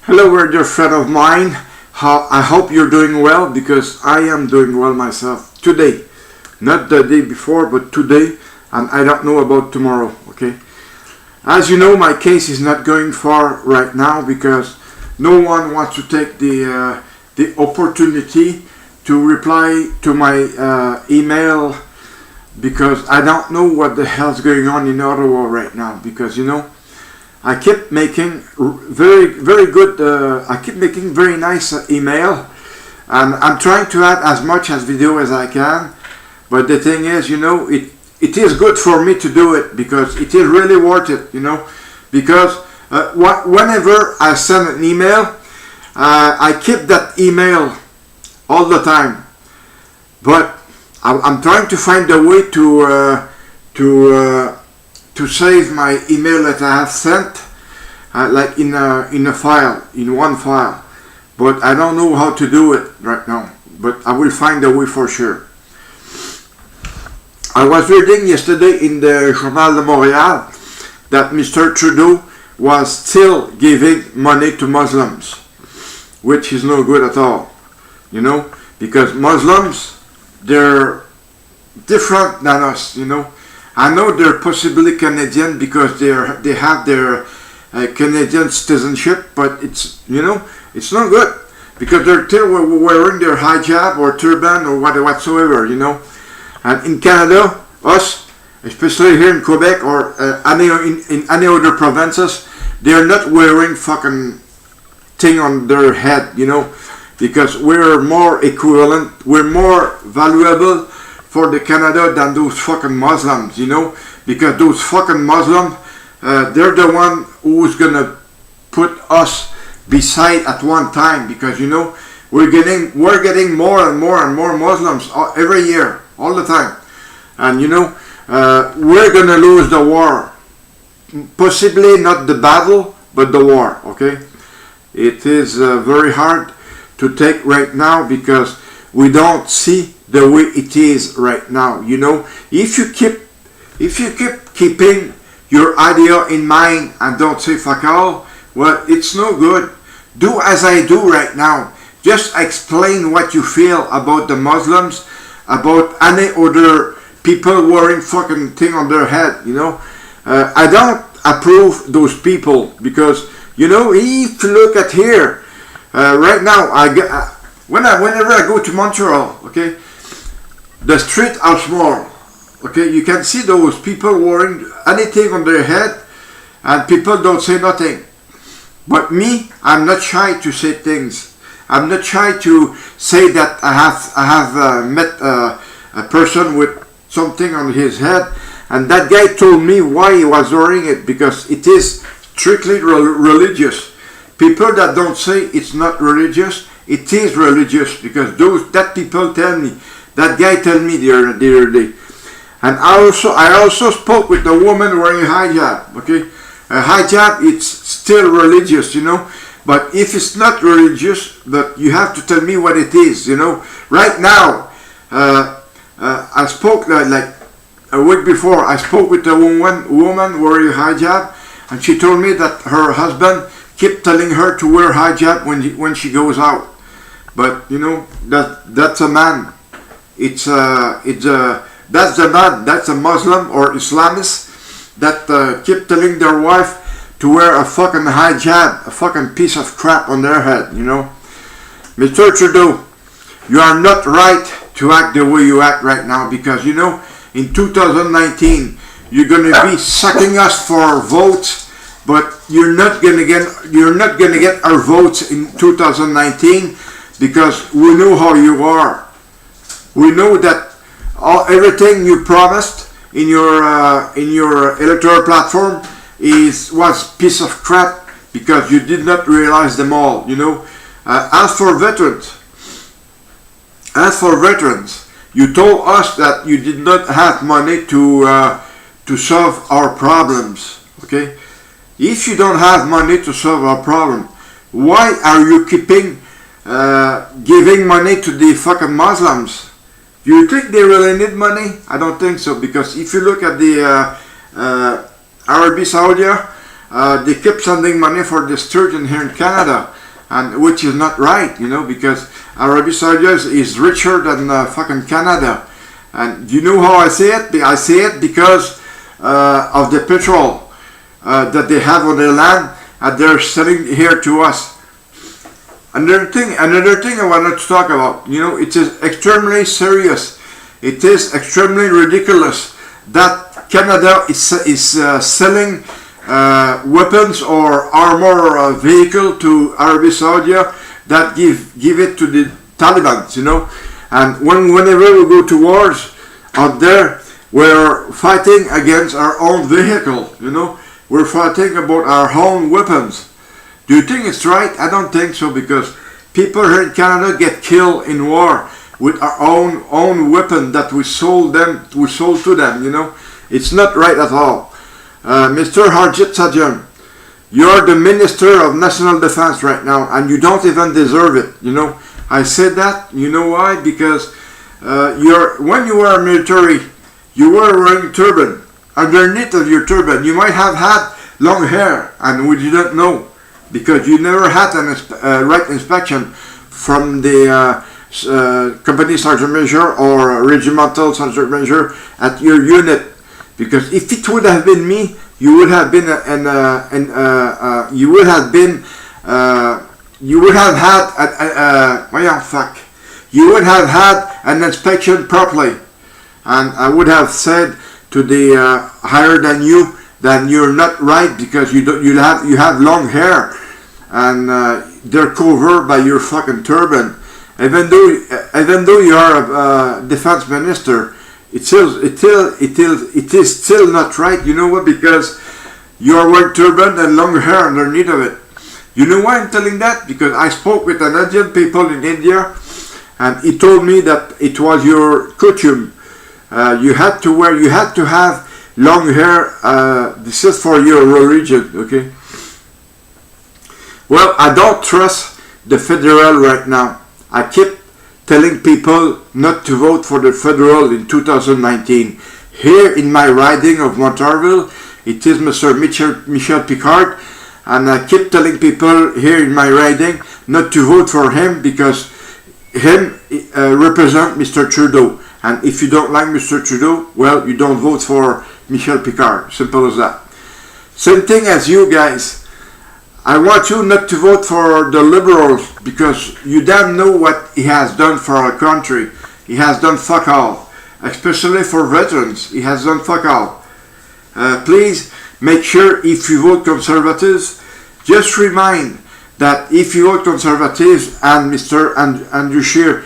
Hello, dear friend of mine. I hope you're doing well because I am doing well myself today. Not the day before, but today, and I don't know about tomorrow, okay? As you know, my case is not going far right now because no one wants to take the opportunity to reply to my email because I don't know what the hell's going on in Ottawa right now because, I keep making very good. I keep making very nice email, and I'm trying to add as much as video as I can. But the thing is, it is good for me to do it because it is really worth it. Because whenever I send an email, I keep that email all the time. But I'm trying to find a way to save my email that I have sent, like in a file, in one file. But I don't know how to do it right now. But I will find a way for sure. I was reading yesterday in the Journal de Montréal that Mr. Trudeau was still giving money to Muslims, which is no good at all. Because Muslims, they're different than us. I know they're possibly Canadian because they have their Canadian citizenship, but it's not good because they're still wearing their hijab or turban or whatsoever. And in Canada, us, especially here in Quebec or in any other provinces, they're not wearing fucking thing on their head. Because we're more equivalent, we're more valuable for the Canada than those fucking Muslims, because those fucking Muslims, they're the one who's gonna put us beside at one time, because we're getting more and more Muslims every year, all the time, and we're gonna lose the war, possibly not the battle, but the war. Okay, it is very hard to take right now because we don't see the way it is right now. If you keep keeping your idea in mind and don't say fuck all, well, it's no good. Do as I do right now. Just explain what you feel about the Muslims, about any other people wearing fucking thing on their head. I don't approve those people because if you look at here right now, whenever I go to Montreal, okay, the streets are small. Okay, you can see those people wearing anything on their head, and people don't say nothing. But me, I'm not shy to say things. I'm not shy to say that I have met a person with something on his head, and that guy told me why he was wearing it because it is strictly religious. People that don't say it's not religious, it is religious because that people tell me. That guy told me the other day. And I also spoke with a woman wearing a hijab. Okay, a hijab, it's still religious, But if it's not religious, but you have to tell me what it is, Right now, I spoke like a week before. I spoke with a woman wearing a hijab, and she told me that her husband kept telling her to wear hijab when she goes out. But that's a man. That's the man. That's a Muslim or Islamist that keep telling their wife to wear a fucking hijab, a fucking piece of crap on their head. Mr. Trudeau, you are not right to act the way you act right now because in 2019 you're gonna be sucking us for our votes, but you're not gonna get our votes in 2019 because we know how you are. We know that everything you promised in your electoral platform was piece of crap because you did not realize them all. As for veterans, you told us that you did not have money to solve our problems. Okay, if you don't have money to solve our problem, why are you keeping giving money to the fucking Muslims? Do you think they really need money? I don't think so, because if you look at the Arabi Saudi, they keep sending money for the sturgeon here in Canada, and which is not right, you know, because Arabia Saudi is richer than fucking Canada. And you know how I say it? I say it because of the petrol that they have on their land, and they're selling here to us. Another thing I wanted to talk about, you know, it is extremely serious. It is extremely ridiculous that Canada is selling weapons or armor vehicle to Arabia Saudi that give it to the Taliban, you know. And whenever we go to wars out there, we're fighting against our own vehicle, you know. We're fighting about our own weapons. Do you think it's right? I don't think so, because people here in Canada get killed in war with our own weapon that we sold to them, you know. It's not right at all. Mr. Harjit Sajjan, you're the Minister of National Defense right now, and you don't even deserve it, you know. I said that, you know why? Because when you were military, you were wearing turban. Underneath of your turban, you might have had long hair, and we didn't know, because you never had an right inspection from the company sergeant major or regimental sergeant major at your unit. Because if it would have been me, you would have been you would have had an inspection properly, and I would have said to the higher than you that you're not right, because you have long hair, and they're covered by your fucking turban. Even though you are a defense minister, it is still not right. You know what? Because you are wearing turban and long hair underneath of it. You know why I'm telling that? Because I spoke with an Indian people in India, and he told me that it was your custom. You had to have long hair. This is for your religion, okay? Well, I don't trust the federal right now. I keep telling people not to vote for the federal in 2019. Here in my riding of Montarville, it is Mr. Michel Picard, and I keep telling people here in my riding not to vote for him, because him represent Mr. Trudeau. And if you don't like Mr. Trudeau, well, you don't vote for Michel Picard. Simple as that. Same thing as you guys. I want you not to vote for the Liberals, because you damn know what he has done for our country. He has done fuck all. Especially for veterans, he has done fuck all. Please make sure, if you vote Conservatives, just remind that if you vote Conservatives and Mr. Andrew Scheer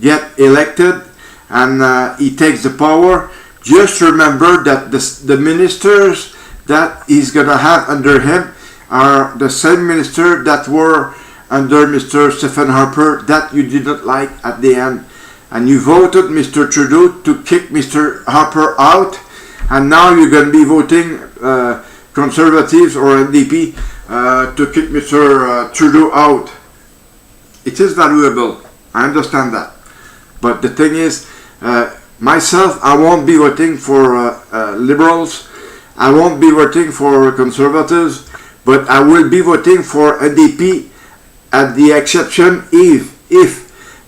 get elected, and he takes the power, just remember that the ministers that he's gonna have under him are the same minister that were under Mr. Stephen Harper that you didn't like at the end, and you voted Mr. Trudeau to kick Mr. Harper out, and now you're gonna be voting Conservatives or NDP to kick Mr. Trudeau out. It is valuable, I understand that, but the thing is, myself, I won't be voting for Liberals. I won't be voting for Conservatives, but I will be voting for NDP, at the exception if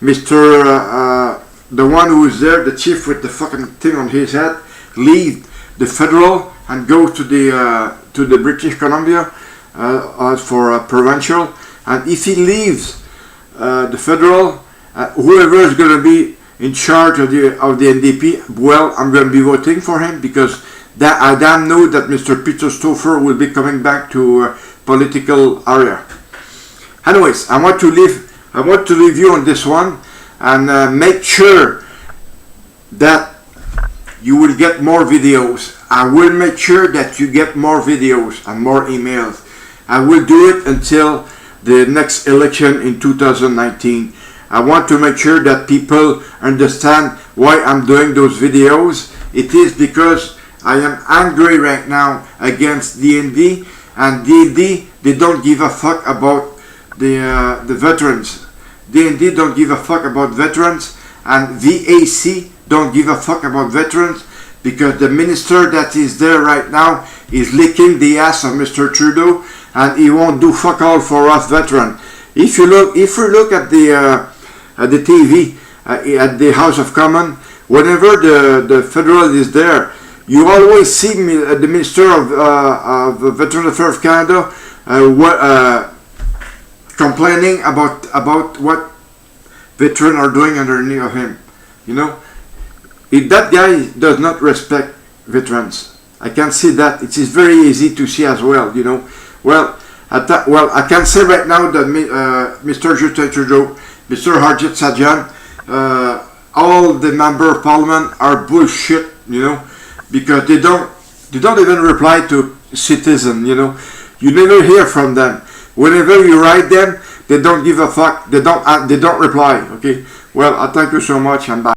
Mr. The one who is there, the chief with the fucking thing on his head, leave the federal and go to the British Columbia for provincial. And if he leaves the federal, whoever is going to be in charge of the NDP, well, I'm going to be voting for him, because that I damn know that Mr. Peter Stauffer will be coming back to political area. Anyways, I want to leave you on this one, and make sure that you will get more videos. I will make sure that you get more videos and more emails. I will do it until the next election in 2019. I want to make sure that people understand why I'm doing those videos. It is because I am angry right now against DND, and DND, they don't give a fuck about the veterans. DND don't give a fuck about veterans, and VAC don't give a fuck about veterans, because the minister that is there right now is licking the ass of Mr. Trudeau, and he won't do fuck all for us veterans. If we look at the TV at the House of Commons, whenever the federal is there, you always see the Minister of Veteran Affairs of Canada complaining about what veterans are doing underneath of him. You know, if that guy does not respect veterans, I can see that. It is very easy to see as well. You know, I can say right now that Mr. Justin Trudeau, Mr. Harjit Sajjan, all the member of parliament are bullshit. You know, because they don't even reply to citizens. You know, you never hear from them. Whenever you write them, they don't give a fuck. They don't reply. Okay. Well, I thank you so much, and bye.